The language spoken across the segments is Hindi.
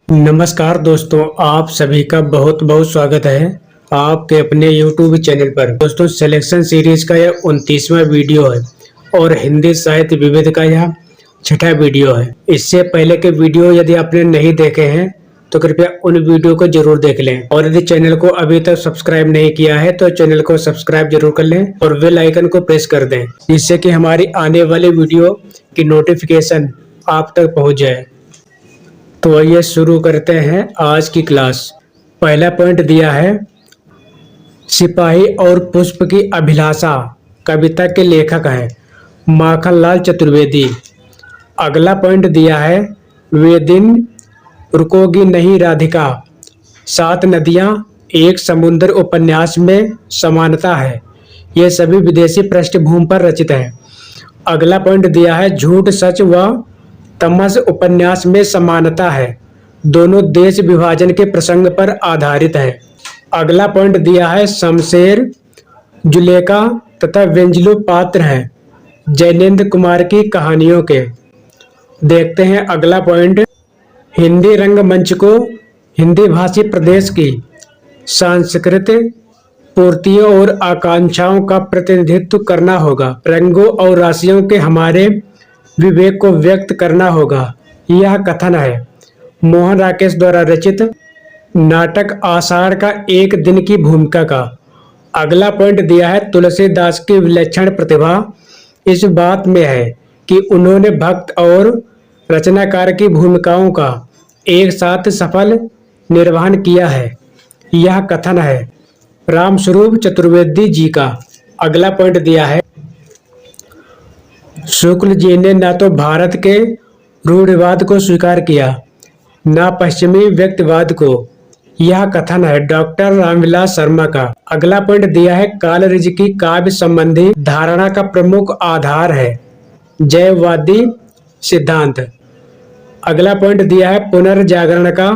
नमस्कार दोस्तों, आप सभी का बहुत बहुत स्वागत है आपके अपने YouTube चैनल पर। दोस्तों, सिलेक्शन सीरीज का यह 29वां वीडियो है और हिंदी साहित्य विविध का यह छठा वीडियो है। इससे पहले के वीडियो यदि आपने नहीं देखे हैं तो कृपया उन वीडियो को जरूर देख लें और यदि चैनल को अभी तक सब्सक्राइब नहीं किया है तो चैनल को सब्सक्राइब जरूर कर लें और बेल आइकन को प्रेस कर दें, जिससे कि हमारी आने वाली वीडियो की नोटिफिकेशन आप तक पहुंच जाए। तो आइए शुरू करते हैं आज की क्लास। पहला पॉइंट दिया है सिपाही और पुष्प की अभिलाषा कविता के लेखक है माखनलाल चतुर्वेदी। अगला पॉइंट दिया है वे दिन रुकोगी नहीं राधिका, सात नदियां एक समुद्र उपन्यास में समानता है। ये सभी विदेशी पृष्ठभूमि पर रचित है। अगला पॉइंट दिया है झूठ सच व तमस उपन्यास में समानता है, दोनों देश विभाजन के प्रसंग पर आधारित है। अगला पॉइंट दिया है शमशेर, जुलेखा तथा वेंजलू पात्र हैं जैनेन्द्र कुमार की कहानियों के। देखते हैं अगला पॉइंट, हिंदी रंगमंच को हिंदी भाषी प्रदेश की सांस्कृतिक पूर्तियों और आकांक्षाओं का प्रतिनिधित्व करना होगा, रंगों और राशियों के हमारे विवेक को व्यक्त करना होगा। यह कथन है मोहन राकेश द्वारा रचित नाटक आषाढ़ का एक दिन की भूमिका का। अगला पॉइंट दिया है तुलसीदास की विलक्षण प्रतिभा इस बात में है कि उन्होंने भक्त और रचनाकार की भूमिकाओं का एक साथ सफल निर्वहन किया है। यह कथन है रामस्वरूप चतुर्वेदी जी का। अगला पॉइंट दिया है शुक्ल जी ने न तो भारत के रूढ़िवाद को स्वीकार किया न पश्चिमी व्यक्तिवाद को। यह कथन है डॉक्टर रामविलास शर्मा का। अगला पॉइंट दिया है कालऋज की काव्य संबंधी धारणा का प्रमुख आधार है जैववादी सिद्धांत। अगला पॉइंट दिया है पुनर्जागरण का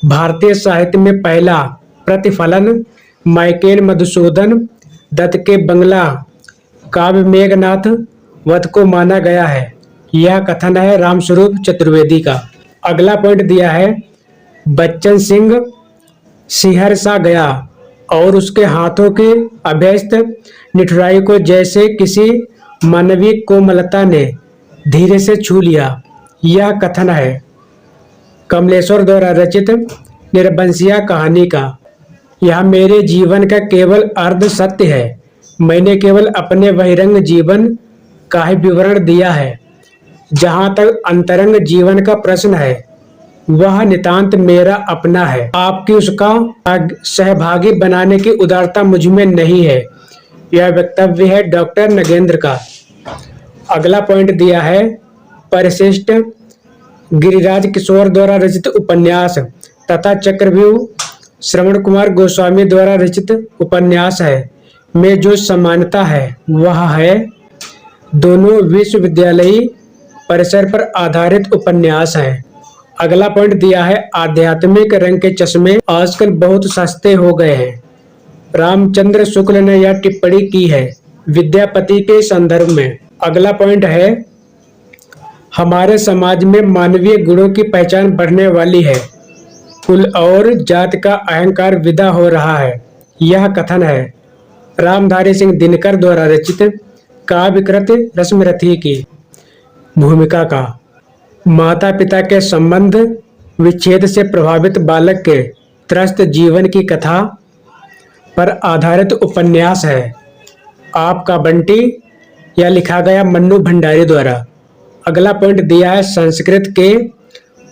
भारतीय साहित्य में पहला प्रतिफलन माइकेल मधुसूदन दत्त के बंगला काव्य मेघनाथ वध को माना गया है। यह कथन है रामस्वरूप चतुर्वेदी का। अगला पॉइंट दिया है बच्चन सिंह सिहर सा गया और उसके हाथों की अभ्यस्त निठुराई को जैसे किसी मानवीय कोमलता ने धीरे से छू लिया। यह कथन है कमलेश्वर द्वारा रचित निर्बंसिया कहानी का। यह मेरे जीवन का केवल अर्ध सत्य है, मैंने केवल अपने बहिरंग जीवन का ही विवरण दिया है। जहाँ तक अंतरंग जीवन का प्रश्न है वह नितांत मेरा अपना है, आपकी उसका सहभागी बनाने की उदारता मुझ में नहीं है। यह वक्तव्य है डॉक्टर नगेंद्र का। अगला पॉइंट दिया है परिशिष्ट गिरिराज किशोर द्वारा रचित उपन्यास तथा चक्रव्यूह श्रवण कुमार गोस्वामी द्वारा रचित उपन्यास है में जो समानता है वह है दोनों विश्वविद्यालयी परिसर पर आधारित उपन्यास हैं। अगला पॉइंट दिया है आध्यात्मिक रंग के चश्मे आजकल बहुत सस्ते हो गए हैं। रामचंद्र शुक्ल ने यह टिप्पणी की है विद्यापति के संदर्भ में। अगला पॉइंट है हमारे समाज में मानवीय गुणों की पहचान बढ़ने वाली है, कुल और जात का अहंकार विदा हो रहा है। यह कथन है रामधारी सिंह दिनकर द्वारा रचित काव्यकृत रश्मिरथी की भूमिका का। माता पिता के संबंध विच्छेद से प्रभावित बालक के त्रस्त जीवन की कथा पर आधारित उपन्यास है आपका बंटी। यह लिखा गया मन्नू भंडारी द्वारा। अगला पॉइंट दिया है संस्कृत के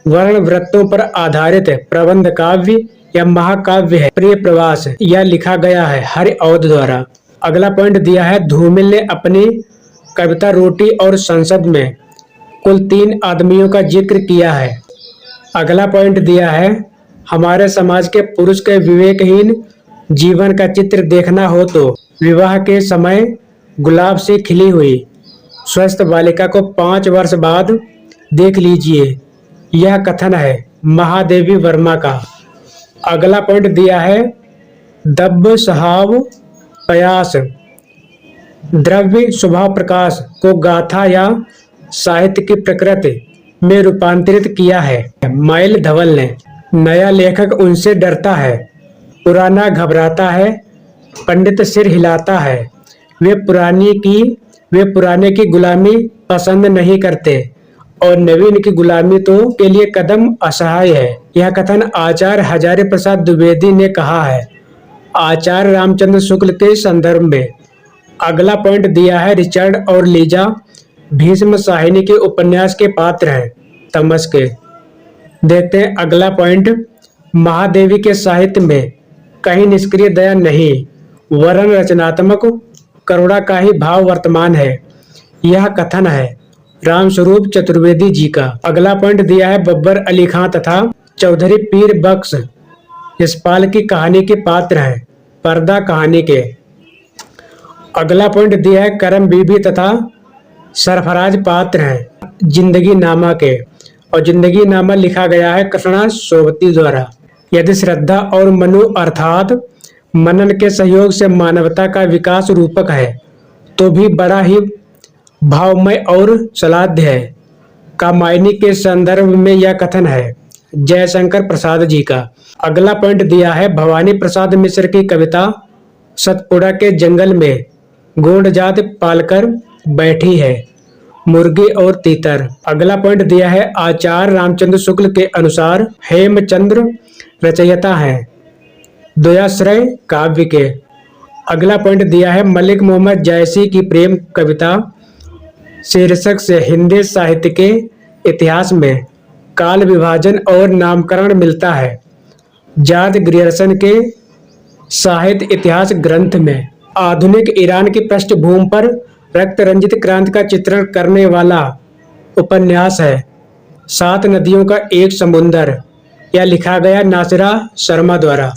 वर्ण वृत्तों पर आधारित प्रबंध काव्य या महाकाव्य है प्रिय प्रवास। यह लिखा गया है हरि औध द्वारा। अगला पॉइंट दिया है धूमिल ने अपनी कविता रोटी और संसद में कुल 3 आदमियों का जिक्र किया है। अगला पॉइंट दिया है हमारे समाज के पुरुष के विवेकहीन जीवन का चित्र देखना हो तो विवाह के समय गुलाब से खिली हुई स्वस्थ बालिका को 5 वर्ष बाद देख लीजिए। यह कथन है महादेवी वर्मा का। अगला पॉइंट दिया है दब्ब सहाव प्रयास द्रव्य स्वभाव प्रकाश को गाथा या साहित्य की प्रकृति में रूपांतरित किया है। माइल धवल ने, नया लेखक उनसे डरता है, पुराना घबराता है, पंडित सिर हिलाता है। वे पुराने की गुलामी पसंद नहीं करते और नवीन की गुलामी तो के लिए कदम असहाय है। यह कथन आचार्य हजारी प्रसाद द्विवेदी ने कहा है आचार्य रामचंद्र शुक्ल के संदर्भ में। अगला पॉइंट दिया है रिचर्ड और लीजा भीष्म साहिनी के उपन्यास के पात्र हैं तमस के। देखते हैं अगला पॉइंट। महादेवी के साहित्य में कहीं निष्क्रिय दया नहीं, वरन रचनात्मक करुणा का ही भाव वर्तमान है। यह कथन है रामस्वरूप चतुर्वेदी जी का। अगला पॉइंट दिया है बब्बर अली खां तथा चौधरी पीर बख्श यशपाल की कहानी के पात्र हैं पर्दा कहानी के। अगला पॉइंट दिया है करम बीबी तथा सरफराज पात्र हैं जिंदगी नामा के, और जिंदगी नामा लिखा गया है कृष्णा सोबती द्वारा। यदि श्रद्धा और मनु अर्थात मनन के सहयोग से मानवता का विकास रूपक है तो भी बड़ा ही भावमय और सलाध्य है। कामायनी के संदर्भ में यह कथन है जयशंकर प्रसाद जी का। अगला पॉइंट दिया है भवानी प्रसाद मिश्र की कविता सतपुड़ा के जंगल में गोंड जात पालकर बैठी है मुर्गी और तीतर। अगला पॉइंट दिया है आचार्य रामचंद्र शुक्ल के अनुसार हेमचंद्र रचयिता हैं द्वयाश्रय काव्य के। अगला पॉइंट दिया है मलिक मोहम्मद जैसी की प्रेम कविता शीर्षक से हिंदी साहित्य के इतिहास में काल विभाजन और नामकरण मिलता है। जॉर्ज ग्रियर्सन के साहित्य इतिहास ग्रंथ में आधुनिक ईरान की पृष्ठभूमि पर रक्त रंजित क्रांति का चित्रण करने वाला उपन्यास है सात नदियों का एक समुंदर। यह लिखा गया नासिरा शर्मा द्वारा।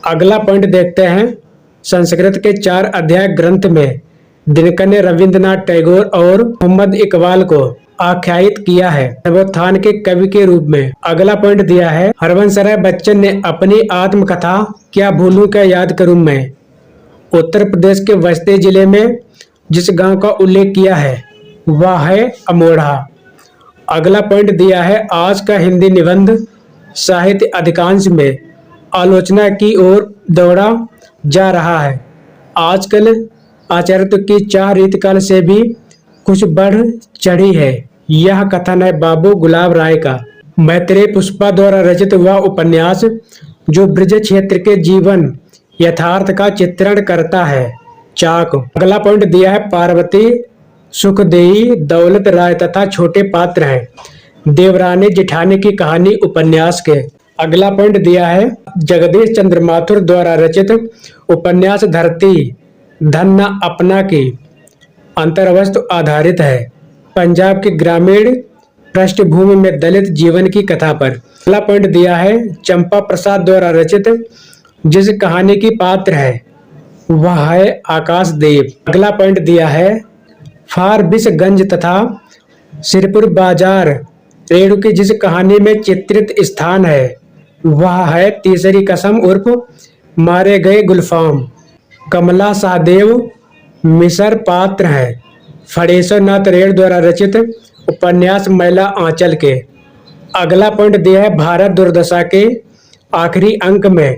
अगला पॉइंट देखते हैं संस्कृत के 4 अध्याय ग्रंथ में दिनकर ने रविंद्रनाथ टैगोर और मोहम्मद इकबाल को आख्यायित किया है नवोत्थान के कवि के रूप में। अगला पॉइंट दिया है हरवंशराय बच्चन ने अपनी आत्मकथा क्या भूलूं क्या याद करूं मैं उत्तर प्रदेश के बस्ती जिले में जिस गांव का उल्लेख किया है वह है अमोढ़ा। अगला पॉइंट दिया है आज का हिंदी निबंध साहित्य अधिकांश में आलोचना की ओर दौड़ा जा रहा है। आजकल आचार्य की चाह रीतकाल से भी कुछ बढ़ चढ़ी है। यह कथन है बाबू गुलाब राय का। मैत्रेय पुष्पा द्वारा रचित वह उपन्यास जो ब्रज क्षेत्र के जीवन यथार्थ का चित्रण करता है चाक। अगला पॉइंट दिया है पार्वती सुखदेई दौलत राय तथा छोटे पात्र हैं देवरानी जेठानी की कहानी उपन्यास के। अगला पॉइंट दिया है जगदीश चंद्र माथुर द्वारा रचित उपन्यास धरती धन न अपना की अंतर्वस्तु आधारित है पंजाब की ग्रामीण पृष्ठभूमि में दलित जीवन की कथा पर। अगला पॉइंट दिया है चंपा प्रसाद द्वारा रचित जिस कहानी की पात्र है वह है आकाश देव। अगला पॉइंट दिया है फारबिसगंज तथा सिरपुर बाजार रेणु की जिस कहानी में चित्रित स्थान है वह है तीसरी कसम उर्फ मारे गए गुलफाम। कमला सहदेव मिसर पात्र है फणेश्वर नाथ रेण द्वारा रचित उपन्यास मैला आंचल के। अगला पॉइंट दिया है भारत दुर्दशा के आखिरी अंक में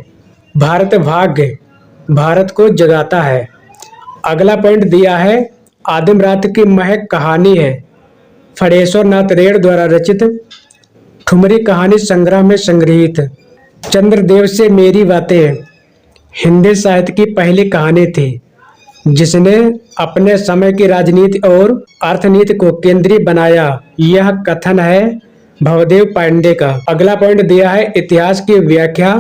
भारत भाग्य भारत को जगाता है। अगला पॉइंट दिया है आदिम रात की महक कहानी है फणेश्वर नाथ रेण द्वारा रचित ठुमरी कहानी संग्रह में संग्रहित। चंद्रदेव से मेरी बातें हिंदी साहित्य की पहली कहानी थी जिसने अपने समय की राजनीति और अर्थनीति को केंद्रीय बनाया। यह कथन है भवदेव पांडे का। अगला पॉइंट दिया है इतिहास की व्याख्या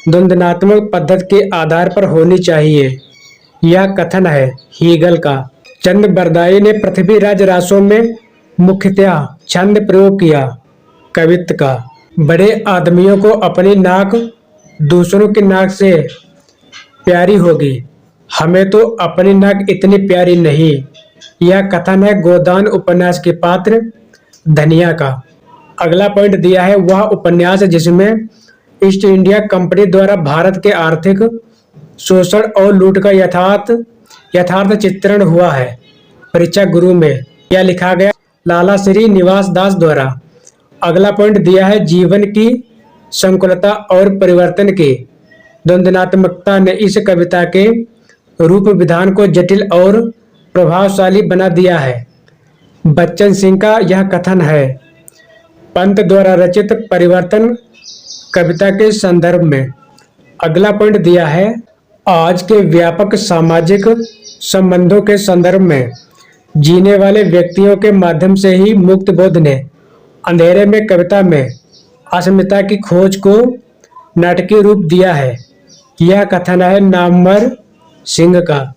द्वंद्वात्मक पद्धति के आधार पर होनी चाहिए। यह कथन है हीगल का। चंद बरदाई ने पृथ्वीराज रासों में मुख्यतया छंद प्रयोग किया कवित्व का। बड़े आदमियों को अपनी नाक दूसरों की नाक से प्यारी होगी, हमें तो अपनी नाक इतनी प्यारी नहीं। यह कथन है गोदान उपन्यास के पात्र धनिया का। अगला पॉइंट दिया है वह उपन्यास जिसमें ईस्ट इंडिया कंपनी द्वारा भारत के आर्थिक शोषण और लूट का यथार्थ चित्रण हुआ है। परीक्षा गुरु में यह लिखा गया लाला श्री निवास दास द्वारा। अगला पॉइंट दिया है जीवन की संकुलता और परिवर्तन की द्वंद्वात्मकता ने इस कविता के रूप विधान को जटिल और प्रभावशाली बना दिया है। बच्चन सिंह का यह कथन है, पंत द्वारा रचित परिवर्तन कविता के संदर्भ में। अगला पॉइंट दिया है आज के व्यापक सामाजिक संबंधों के संदर्भ में जीने वाले व्यक्तियों के माध्यम से ही मुक्त बोध ने अंधेरे में कविता में अस्मिता की खोज को नाटकीय रूप दिया है। यह कथन है नामवर सिंह का।